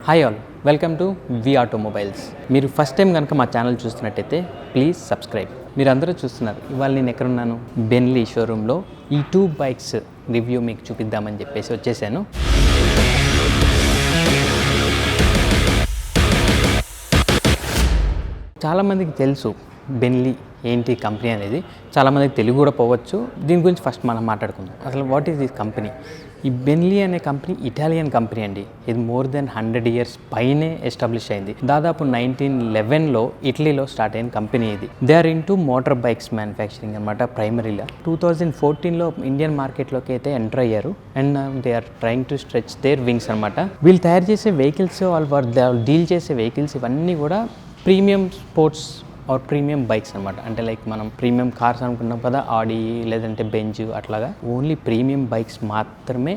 Hi all, welcome to V automobiles. మీరు first time కనుక మా ఛానల్ చూస్తున్నట్టయితే ప్లీజ్ సబ్స్క్రైబ్. మీరు అందరూ చూస్తున్నారు. ఇవాళ నేను ఎక్కడున్నాను? బెన్లీ షోరూంలో ఈ 2 బైక్స్ రివ్యూ మీకు చూపిద్దామని చెప్పేసి వచ్చేసాను. చాలామందికి తెలుసు బెన్లీ ఏంటి కంపెనీ అనేది, చాలామందికి తెలుగు కూడా పోవచ్చు. దీని గురించి ఫస్ట్ మనం మాట్లాడుకుందాం. అసలు వాట్ ఈస్ దిస్ కంపెనీ? ఈ బెన్లీ అనే కంపెనీ ఇటాలియన్ కంపెనీ అండి. ఇది మోర్ దెన్ 100 years పైనే ఎస్టాబ్లిష్ అయింది. దాదాపు 1911లో ఇటలీలో స్టార్ట్ అయిన కంపెనీ ఇది. They are in to motor bikes manufacturing అనమాట ప్రైమరీగా. 2014లో ఇండియన్ మార్కెట్లోకి అయితే ఎంటర్ అయ్యారు and they are trying to stretch their wings అనమాట. వీళ్ళు తయారు చేసే వెహికల్స్, వాళ్ళు డీల్ చేసే వెహికల్స్ ఇవన్నీ కూడా premium sports or premium bikes అనమాట. అంటే లైక్ మనం ప్రీమియం కార్స్ అనుకున్నాం కదా, ఆడి లేదంటే బెంజ్ అట్లాగా ఓన్లీ ప్రీమియం బైక్స్ మాత్రమే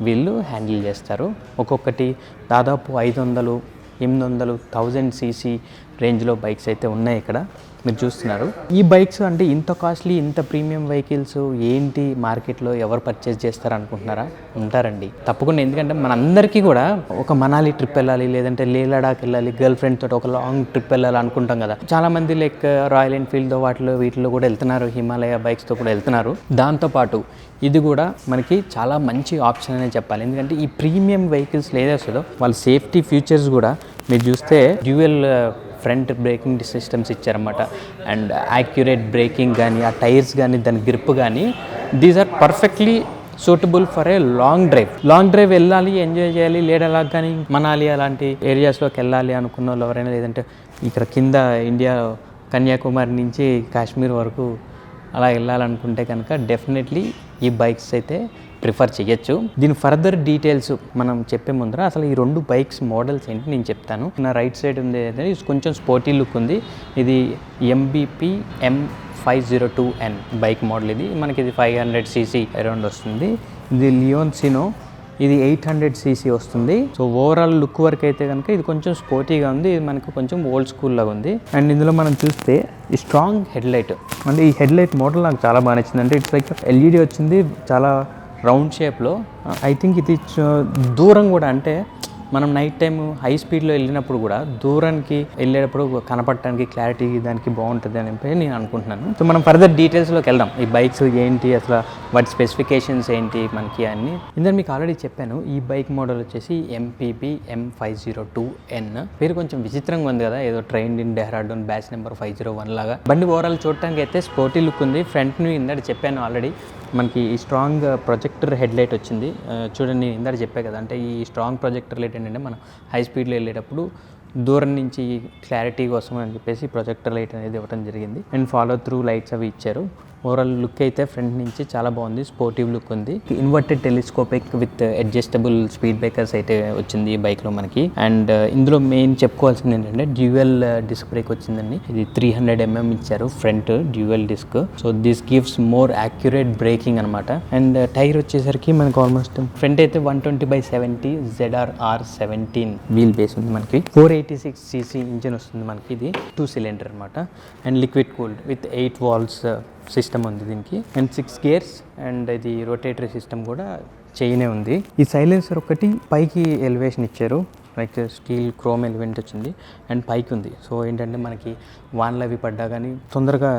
వీళ్ళు హ్యాండిల్ చేస్తారు. ఒక్కొక్కటి దాదాపు 500, 800, 1000 cc రేంజ్లో బైక్స్ అయితే ఉన్నాయి ఇక్కడ మీరు చూస్తున్నారు. ఈ బైక్స్ అంటే ఇంత కాస్ట్లీ, ఇంత ప్రీమియం వెహికల్స్ ఏంటి మార్కెట్లో ఎవరు పర్చేస్ చేస్తారు అనుకుంటున్నారా? ఉంటారండి తప్పకుండా. ఎందుకంటే మనందరికీ కూడా ఒక మనాలి ట్రిప్ వెళ్ళాలి, లేదంటే లే లడాక్ వెళ్ళాలి, గర్ల్ ఫ్రెండ్ తోటి ఒక లాంగ్ ట్రిప్ వెళ్ళాలి అనుకుంటాం కదా. చాలామంది లైక్ రాయల్ ఎన్ఫీల్డ్ వీటిలో కూడా వెళ్తున్నారు, హిమాలయ బైక్స్తో కూడా వెళ్తున్నారు. దాంతోపాటు ఇది కూడా మనకి చాలా మంచి ఆప్షన్ అనే చెప్పాలి. ఎందుకంటే ఈ ప్రీమియం వెహికల్స్ ఏదైతే వస్తుందో వాళ్ళ సేఫ్టీ ఫీచర్స్ కూడా మీరు చూస్తే డ్యూయల్ ఫ్రంట్ బ్రేకింగ్ సిస్టమ్స్ ఇచ్చారన్నమాట. అండ్ యాక్యురేట్ బ్రేకింగ్ కానీ, ఆ టైర్స్ కానీ, దాని గ్రిప్ కానీ, these are perfectly suitable for a long drive వెళ్ళాలి, ఎంజాయ్ చేయాలి, లేడలాగా కానీ మనాలి అలాంటి ఏరియాస్లోకి వెళ్ళాలి అనుకున్న వాళ్ళు ఎవరైనా, లేదంటే ఇక్కడ కింద ఇండియా కన్యాకుమారి నుంచి కాశ్మీర్ వరకు అలా వెళ్ళాలనుకుంటే కనుక డెఫినెట్లీ ఈ బైక్స్ అయితే ప్రిఫర్ చేయొచ్చు. దీని ఫర్దర్ డీటెయిల్స్ మనం చెప్పే ముందర అసలు ఈ 2 బైక్స్ మోడల్స్ ఏంటి నేను చెప్తాను. నా రైట్ సైడ్ ఉంది కొంచెం స్పోర్టీ లుక్ ఉంది. ఇది MBP M502N బైక్ మోడల్. ఇది మనకి 500 cc అరౌండ్ వస్తుంది. ఇది లియోన్సినో, ఇది 800 cc వస్తుంది. సో ఓవరాల్ లుక్ వరకు అయితే కనుక ఇది కొంచెం స్పోర్టీగా ఉంది. ఇది మనకు కొంచెం ఓల్డ్ స్కూల్ లాగా ఉంది. అండ్ ఇందులో మనం చూస్తే ఈ స్ట్రాంగ్ హెడ్లైట్, అంటే ఈ హెడ్లైట్ మోడల్ నాకు చాలా బాగా నచ్చింది. అంటే ఇట్స్ లైక్ LED వచ్చింది చాలా రౌండ్ షేప్లో. ఐ థింక్ ఇది దూరం కూడా, అంటే మనం నైట్ టైం హై స్పీడ్లో వెళ్ళినప్పుడు కూడా దూరానికి వెళ్ళేటప్పుడు కనపడటానికి క్లారిటీ దానికి బాగుంటుంది అని నేను అనుకుంటున్నాను. సో మనం ఫర్దర్ డీటెయిల్స్లోకి వెళ్దాం. ఈ బైక్స్ ఏంటి, అసలు వాటి స్పెసిఫికేషన్స్ ఏంటి మనకి అన్నీ. ఇందులో మీకు ఆల్రెడీ చెప్పాను. ఈ బైక్ మోడల్ వచ్చేసి MPP M502N. పేరు కొంచెం విచిత్రంగా ఉంది కదా, ఏదో train in Dehradun batch number 501 లాగా. బండి ఓవరాల్ చూడటానికి అయితే స్పోర్టీ లుక్ ఉంది. ఫ్రంట్ని ఇందాక చెప్పాను ఆల్రెడీ, మనకి ఈ స్ట్రాంగ్ ప్రొజెక్టర్ హెడ్లైట్ వచ్చింది. చూడండి, ఇందాక చెప్పే కదా, అంటే ఈ స్ట్రాంగ్ ప్రొజెక్టర్ లైట్ ఏంటంటే మనం హై స్పీడ్లో వెళ్ళేటప్పుడు దూరం నుంచి క్లారిటీ కోసం అని చెప్పేసి ప్రొజెక్టర్ లైట్ అనేది ఇవ్వడం జరిగింది. అండ్ ఫాలో త్రూ లైట్స్ అవి ఇచ్చారు. ఓవరాల్ లుక్ అయితే ఫ్రంట్ నుంచి చాలా బాగుంది, స్పోర్టివ్ లుక్ ఉంది. Inverted telescopic with adjustable speed breakers అయితే వచ్చింది ఈ బైక్లో మనకి. అండ్ ఇందులో మెయిన్ చెప్పుకోవాల్సింది ఏంటంటే డ్యూయల్ డిస్క్ బ్రేక్ వచ్చిందండి. ఇది 300 mm ఇచ్చారు front dual disc. So this gives more accurate braking అనమాట. అండ్ టైర్ వచ్చేసరికి మనకు ఆల్మోస్ట్ ఫ్రంట్ అయితే 120/70 ZR-R17 వీల్ బేస్ ఉంది మనకి. 486 cc ఇంజిన్ వస్తుంది మనకి. ఇది 2 cylinder అనమాట. And liquid cooled with 8 valves system ఉంది దీనికి. అండ్ 6 gears అండ్ ఇది రొటేటరీ సిస్టమ్ కూడా చైనే ఉంది. ఈ సైలెన్సర్ ఒకటి పైకి ఎలివేషన్ ఇచ్చారు, లైక్ స్టీల్ క్రోమ్ ఎలిమెంట్ వచ్చింది అండ్ పైకి ఉంది. సో ఏంటంటే మనకి వాన్లు అవి పడ్డా కానీ తొందరగా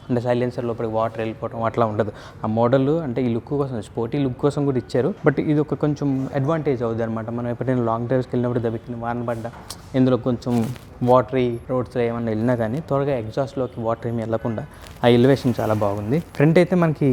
అంటే సైలెన్సర్ లోపలికి వాటర్ వెళ్ళిపోవడం అట్లా ఉండదు. ఆ మోడల్ అంటే ఈ లుక్ కోసం, స్పోర్టీ లుక్ కోసం కూడా ఇచ్చారు. బట్ ఇది ఒక కొంచెం అడ్వాంటేజ్ అవుతుంది అనమాట. మనం ఎప్పుడైనా లాంగ్ డ్రైవ్స్కి వెళ్ళినప్పుడు దెబ్బకి వాన పడ్డా, ఇందులో కొంచెం వాటరీ రోడ్స్లో ఏమన్నా వెళ్ళినా కానీ త్వరగా ఎగ్జాస్ట్లోకి వాటర్ ఏమి వెళ్ళకుండా ఆ ఎలివేషన్ చాలా బాగుంది. ఫ్రంట్ అయితే మనకి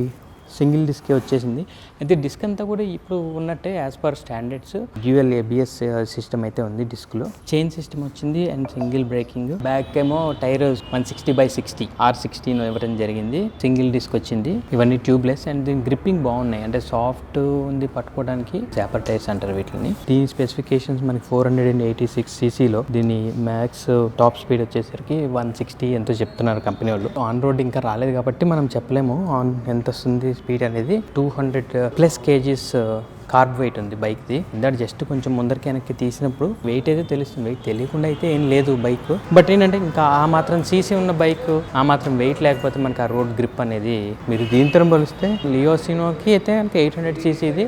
సింగిల్ డిస్కే వచ్చేసింది. అయితే డిస్క్ అంతా కూడా ఇప్పుడు ఉన్నట్టే as per standards dual ABS system అయితే ఉంది డిస్క్లో. చైన్ సిస్టమ్ వచ్చింది అండ్ సింగిల్ బ్రేకింగ్. బ్యాక్ ఏమో టైర్ 160/60 R16 ఇవ్వడం జరిగింది. సింగిల్ డిస్క్ వచ్చింది. ఇవన్నీ ట్యూబ్లెస్ అండ్ దీని గ్రిప్పింగ్ బాగున్నాయి, అంటే సాఫ్ట్ ఉంది పట్టుకోవడానికి. జాపర్ టైర్స్ అంటారు వీటిని. దీని స్పెసిఫికేషన్స్ మనకి 486 cc దీని మ్యాక్స్ టాప్ స్పీడ్ వచ్చేసరికి 160 ఎంతో చెప్తున్నారు కంపెనీ వాళ్ళు. ఆన్ రోడ్ ఇంకా రాలేదు కాబట్టి మనం చెప్పలేము ఆన్ ఎంత వస్తుంది స్పీడ్ అనేది. 200+ kgs కార్బ్ వెయిట్ ఉంది బైక్ది. ఇందాక జస్ట్ కొంచెం ముందరికి వెనక్కి తీసినప్పుడు వెయిట్ అయితే తెలుస్తుంది. వెయిట్ తెలియకుండా అయితే ఏం లేదు బైక్. బట్ ఏంటంటే ఇంకా ఆ మాత్రం సీసీ ఉన్న బైక్, ఆ మాత్రం వెయిట్ లేకపోతే మనకి ఆ రోడ్ గ్రిప్ అనేది, మీరు దీంతో పోలిస్తే లియోసినోకి అయితే కనుక 800 cc ఇది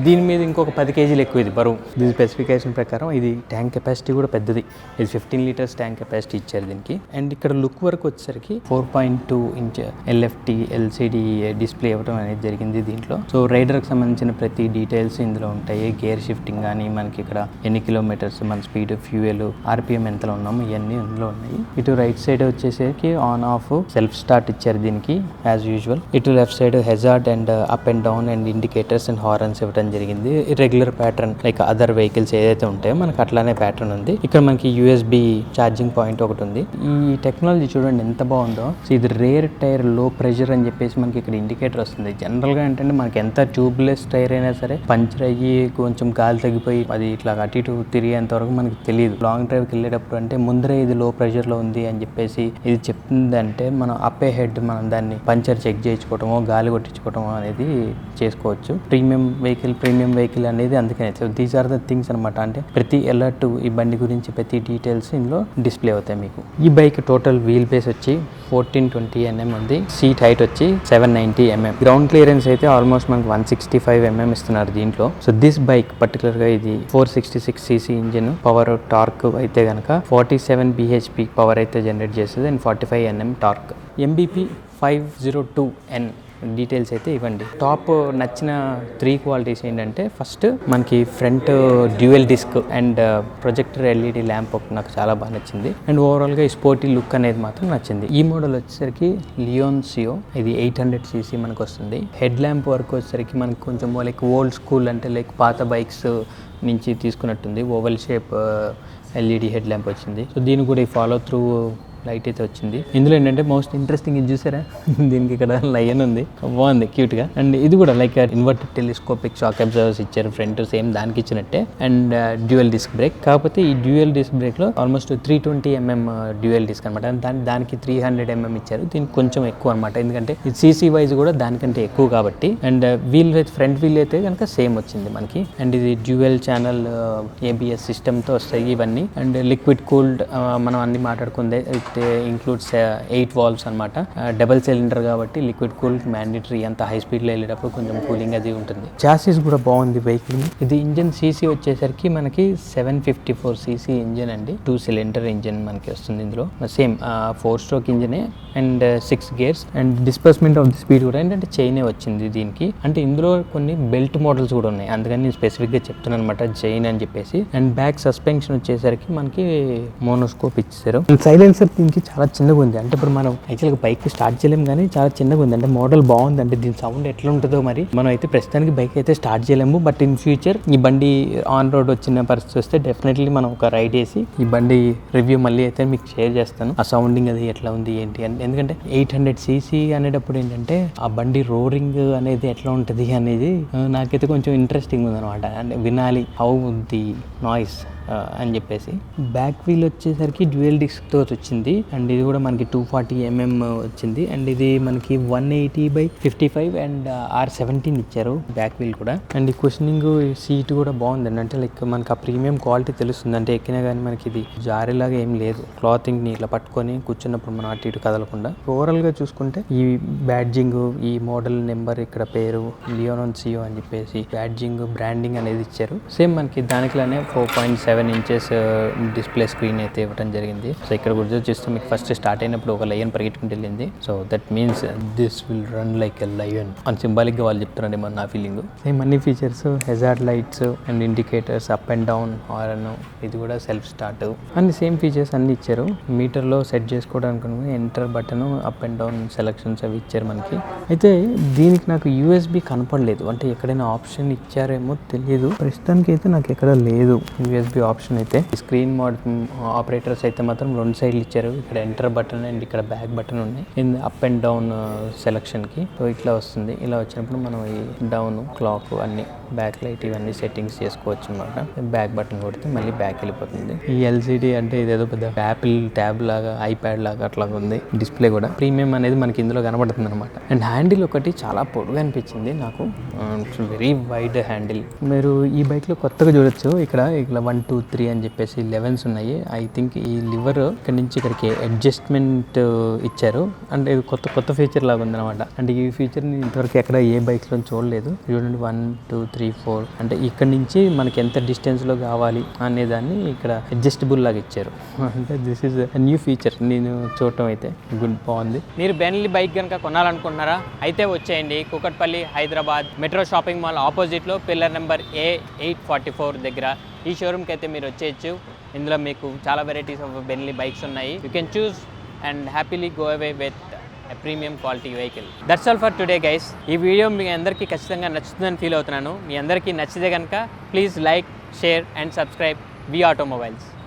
దీని మీద ఇంకొక 10 కేజీలు ఎక్కువ ఇది బరువు. దీని స్పెసిఫికేషన్ ప్రకారం ఇది ట్యాంక్ కెపాసిటీ కూడా పెద్దది. ఇది 15 లీటర్స్ ట్యాంక్ కెపాసిటీ ఇచ్చారు దీనికి. అండ్ ఇక్కడ లుక్ వరకు వచ్చేసరికి 4.2 ఇంచ్ LFT LCD డిస్ప్లే ఇవ్వడం అనేది జరిగింది దీంట్లో. సో రైడర్కి సంబంధించిన ప్రతి డీటెయిల్స్ ఇందులో ఉంటాయి. గేర్ షిఫ్టింగ్ కానీ, మనకి ఇక్కడ ఎన్ని కిలోమీటర్స్, మన స్పీడ్, ఫ్యూయల్, RPM ఎంతలో ఉన్నాము, ఇవన్నీ ఇందులో ఉన్నాయి. ఇటు రైట్ సైడ్ వచ్చేసరికి ఆన్ ఆఫ్ సెల్ఫ్ స్టార్ట్ ఇచ్చారు దీనికి యాజ్ యూజువల్. ఇటు left side hazard and up and down and indicators and horns ఇవ్వడం జరిగింది. Regular pattern like other vehicles ఏదైతే ఉంటాయో మనకి అట్లానే ప్యాటర్న్ ఉంది. ఇక్కడ మనకి USB ఛార్జింగ్ పాయింట్ ఒకటి ఉంది. ఈ టెక్నాలజీ చూడండి ఎంత బాగుందో. సో ఇది రేర్ టైర్ లో ప్రెషర్ అని చెప్పేసి మనకి ఇక్కడ ఇండికేటర్ వస్తుంది. జనరల్గా ఏంటంటే మనకి ఎంత ట్యూబ్లెస్ టైర్ అయినా సరే పంచర్ అయ్యి కొంచెం గాలి తగ్గిపోయి అది ఇట్లా అటు ఇటు తిరిగేంత వరకు మనకి తెలియదు. లాంగ్ డ్రైవ్కి వెళ్ళేటప్పుడు అంటే ముందరే ఇది లో ప్రెషర్లో ఉంది అని చెప్పేసి ఇది చెప్తుందంటే మనం అప్పే హెడ్ మనం దాన్ని పంచర్ చెక్ చేయించుకోవటమో గాలి కొట్టించుకోవటమో అనేది చేసుకోవచ్చు. ప్రీమియం వెహికల్ అనేది అందుకనే. So these are the things అనమాట. అంటే ప్రతి అలర్ట్ ఈ బండి గురించి ప్రతి డీటెయిల్స్ ఇందులో డిస్ప్లే అవుతాయి మీకు. ఈ బైక్ టోటల్ వీల్ బేస్ వచ్చి 1420 mm ఉంది. సీట్ హైట్ వచ్చి 790 mm. గ్రౌండ్ క్లియరెన్స్ అయితే ఆల్మోస్ట్ మనకు 165 mm ఇస్తున్నారు దీంట్లో. సో దిస్ బైక్ పర్టికులర్ గా ఇది 466cc ఇంజిన్ పవర్ టార్క్ అయితే గనక 47 bhp పవర్ అయితే జనరేట్ చేస్తుంది and 45 Nm torque. MBP 502N details అయితే ఇవ్వండి. టాప్ నచ్చిన 3 క్వాలిటీస్ ఏంటంటే ఫస్ట్ మనకి front dual disc and projector LED lamp నాకు చాలా బాగా నచ్చింది. అండ్ ఓవరాల్గా ఈ స్పోర్టీ లుక్ అనేది మాత్రం నచ్చింది. ఈ మోడల్ వచ్చేసరికి లియోన్ సియో, ఇది 800cc మనకు వస్తుంది. హెడ్ ల్యాంప్ వరకు వచ్చేసరికి మనకి కొంచెం లైక్ ఓల్డ్ స్కూల్ అంటే లైక్ పాత బైక్స్ నుంచి తీసుకున్నట్టుంది. Oval shape LED head lamp వచ్చింది. సో దీన్ని కూడా ఈ ఫాలో త్రూ లైట్ అయితే వచ్చింది. ఇందులో ఏంటంటే మోస్ట్ ఇంట్రెస్టింగ్ ఇది చూసారా, దీనికి ఇక్కడ లయన్ ఉంది, బాగుంది క్యూట్ గా. అండ్ ఇది కూడా like inverted telescopic shock observers ఇచ్చారు ఫ్రంట్, సేమ్ దానికి ఇచ్చినట్టే. And dual disc brake. కాకపోతే ఈ డ్యూయల్ డిస్క్ బ్రేక్ లో ఆల్మోస్ట్ 320 mm డ్యూయల్ డిస్క్ అనమాట. దానికి 300 mm ఇచ్చారు. దీనికి కొంచెం ఎక్కువ అనమాట, ఎందుకంటే ఇది CC వైజ్ కూడా దానికంటే ఎక్కువ కాబట్టి. అండ్ వీల్ ఫ్రంట్ వీల్ అయితే కనుక సేమ్ వచ్చింది మనకి. అండ్ ఇది డ్యూయల్ ఛానల్ ABS సిస్టమ్ తో వస్తాయి ఇవన్నీ. అండ్ లిక్విడ్ కూల్డ్ మనం అన్ని మాట్లాడుకుందే. ఇంక్లూడ్స్ 8 valves అనమాట. డబల్ సిలిండర్ కాబట్టి లిక్విడ్ కూల్ మ్యాండేటరీ. అంత హై స్పీడ్లో వెళ్ళేటప్పుడు కొంచెం కూలింగ్ అది ఉంటుంది. చాసిస్ కూడా బాగుంది బైక్. ఇది ఇంజిన్ CC వచ్చేసరికి మనకి 754cc ఇంజిన్ అండి. 2 cylinder ఇంజిన్ మనకి వస్తుంది ఇందులో. సేమ్ 4 stroke ఇంజినే and 6 gears. And displacement of the speed కూడా ఏంటంటే చైనే వచ్చింది దీనికి. అంటే ఇందులో కొన్ని బెల్ట్ మోడల్స్ కూడా ఉన్నాయి, అందుకని నేను స్పెసిఫిక్గా చెప్తున్నాను అనమాట చైన్ అని చెప్పేసి. అండ్ బ్యాక్ సస్పెన్షన్ వచ్చేసరికి మనకి మోనోస్కోప్ ఇచ్చారు. సైలెన్సర్ దీనికి చాలా చిన్నగా ఉంది. అంటే ఇప్పుడు మనం యాక్చువల్గా బైక్ స్టార్ట్ చేయలేము కానీ చాలా చిన్నగా ఉంది. అంటే మోడల్ బాగుంది. అంటే దీని సౌండ్ ఎట్లా ఉంటుందో మరి. మనం అయితే ప్రస్తుతానికి బైక్ అయితే స్టార్ట్ చేయలేము. బట్ ఇన్ ఫ్యూచర్ ఈ బండి ఆన్ రోడ్ వచ్చిన పరిస్థితి వస్తే డెఫినెట్లీ మనం ఒక రైడ్ చేసి ఈ బండి రివ్యూ మళ్ళీ అయితే మీకు షేర్ చేస్తాను. ఆ సౌండింగ్ అది ఎట్లా ఉంది ఏంటి అని. ఎందుకంటే 800cc అనేటప్పుడు ఏంటంటే ఆ బండి రోరింగ్ అనేది ఎట్లా ఉంటుంది అనేది నాకైతే కొంచెం ఇంట్రెస్టింగ్ ఉంది అనమాట. అంటే వినాలి హౌ ది నాయిస్ అని చెప్పేసి. బ్యాక్ వీల్ వచ్చేసరికి డ్యూయల్ డిస్క్ తో వచ్చింది. అండ్ ఇది కూడా మనకి 240 mm వచ్చింది. అండ్ ఇది మనకి 180/55 అండ్ R17 ఇచ్చారు బ్యాక్ వీల్ కూడా. అండ్ ఈ కుషనింగ్ సీట్ కూడా బాగుంది. అంటే లైక్ మనకి ఆ ప్రీమియం క్వాలిటీ తెలుస్తుంది. అంటే ఎక్కినా కానీ మనకి ఇది జారేలాగా ఏం లేదు. క్లాతింగ్ ని ఇట్లా పట్టుకొని కూర్చున్నప్పుడు మనం అటు ఇటు కదలకుండా. ఓవరాల్ గా చూసుకుంటే ఈ బ్యాడ్జింగ్, ఈ మోడల్ నెంబర్, ఇక్కడ పేరు లియోన్ సియో అని చెప్పేసి బ్యాడ్జింగ్ బ్రాండింగ్ అనేది ఇచ్చారు. సేమ్ మనకి దానికిలానే 4.7 inches డిస్ప్లే స్క్రీన్ అయితే ఇవ్వడం జరిగింది. సో ఇక్కడ గుర్తు చూస్తే మీకు ఫస్ట్ స్టార్ట్ అయినప్పుడు ఒక లయన్ పరిగెట్టుకుంటూ వెళ్ళింది. So that means this will run like a lion అని సింబాలిక్ గా వాళ్ళు చెప్తున్నారండి మన నా ఫీలింగ్. సేమ్ అన్ని features, hazard lights and indicators, up and down horn, ఇది కూడా సెల్ఫ్ స్టార్ట్ అన్ని సేమ్ ఫీచర్స్ అన్ని ఇచ్చారు. మీటర్ లో సెట్ చేసుకోవడానికి enter button, up and down selections అవి ఇచ్చారు మనకి. అయితే దీనికి నాకు USB కనపడలేదు. అంటే ఎక్కడైనా ఆప్షన్ ఇచ్చారేమో తెలియదు. ప్రస్తుతానికి అయితే నాకు ఎక్కడ లేదు USB ఆప్షన్ అయితే. స్క్రీన్ మోడ్ ఆపరేటర్స్ అయితే మాత్రం 2 సైడ్లు ఇచ్చారు. ఇక్కడ ఎంటర్ బటన్ అండ్ ఇక్కడ బ్యాక్ బటన్ ఉన్నాయి. అప్ అండ్ డౌన్ సెలక్షన్ కి. సో ఇట్లా వస్తుంది. ఇలా వచ్చినప్పుడు మనం ఈ డౌన్, క్లాక్, అన్ని బ్యాక్ లైట్ ఇవన్నీ సెట్టింగ్స్ చేసుకోవచ్చు అనమాట. బ్యాక్ బటన్ కొడితే మళ్ళీ బ్యాక్ వెళ్ళిపోతుంది. ఈ LCD అంటే ఇదేదో పెద్ద యాపిల్ ట్యాబ్ లాగా, ఐప్యాడ్ లాగా అట్లా ఉంది. డిస్ప్లే కూడా ప్రీమియం అనేది మనకి ఇందులో కనబడుతుంది అనమాట. అండ్ హ్యాండిల్ ఒకటి చాలా పొడుగా అనిపించింది నాకు. Very wide handle. మీరు ఈ బైక్ లో కొత్తగా చూడొచ్చు. ఇక్కడ 1, 2, 3 అని చెప్పేసి 11s ఉన్నాయి. ఐ థింక్ ఈ లివర్ ఇక్కడ నుంచి ఇక్కడికి అడ్జస్ట్మెంట్ ఇచ్చారు. అంటే ఇది కొత్త ఫీచర్ లాగా ఉంది అనమాట. అంటే ఈ ఫీచర్ ని ఇంతవరకు ఎక్కడ ఏ బైక్స్ లో చూడలేదు. చూడండి 1, 2, 4 అంటే ఇక్కడ నుంచి మనకి ఎంత డిస్టెన్స్లో కావాలి అనేదాన్ని ఇక్కడ అడ్జస్టబుల్ లాగా ఇచ్చారు. అంటే దిస్ ఈజ్ న్యూ ఫీచర్ నేను చూడటం అయితే బాగుంది. మీరు బెన్లీ బైక్ కనుక కొనాలనుకుంటున్నారా అయితే వచ్చేయండి. Kukatpally Hyderabad metro shopping mall ఆపోజిట్లో పిల్లర్ నెంబర్ A844 దగ్గర ఈ షోరూమ్కి అయితే మీరు వచ్చేయచ్చు. ఇందులో మీకు చాలా వెరైటీస్ ఆఫ్ బెన్లీ బైక్స్ ఉన్నాయి. You can choose and happily go away with premium quality vehicle. That's all for today guys. ఈ వీడియో మీ అందరికీ ఖచ్చితంగా నచ్చుతుందని ఫీల్ అవుతున్నాను. మీ అందరికీ నచ్చితే కనుక please like, share and subscribe V automobiles.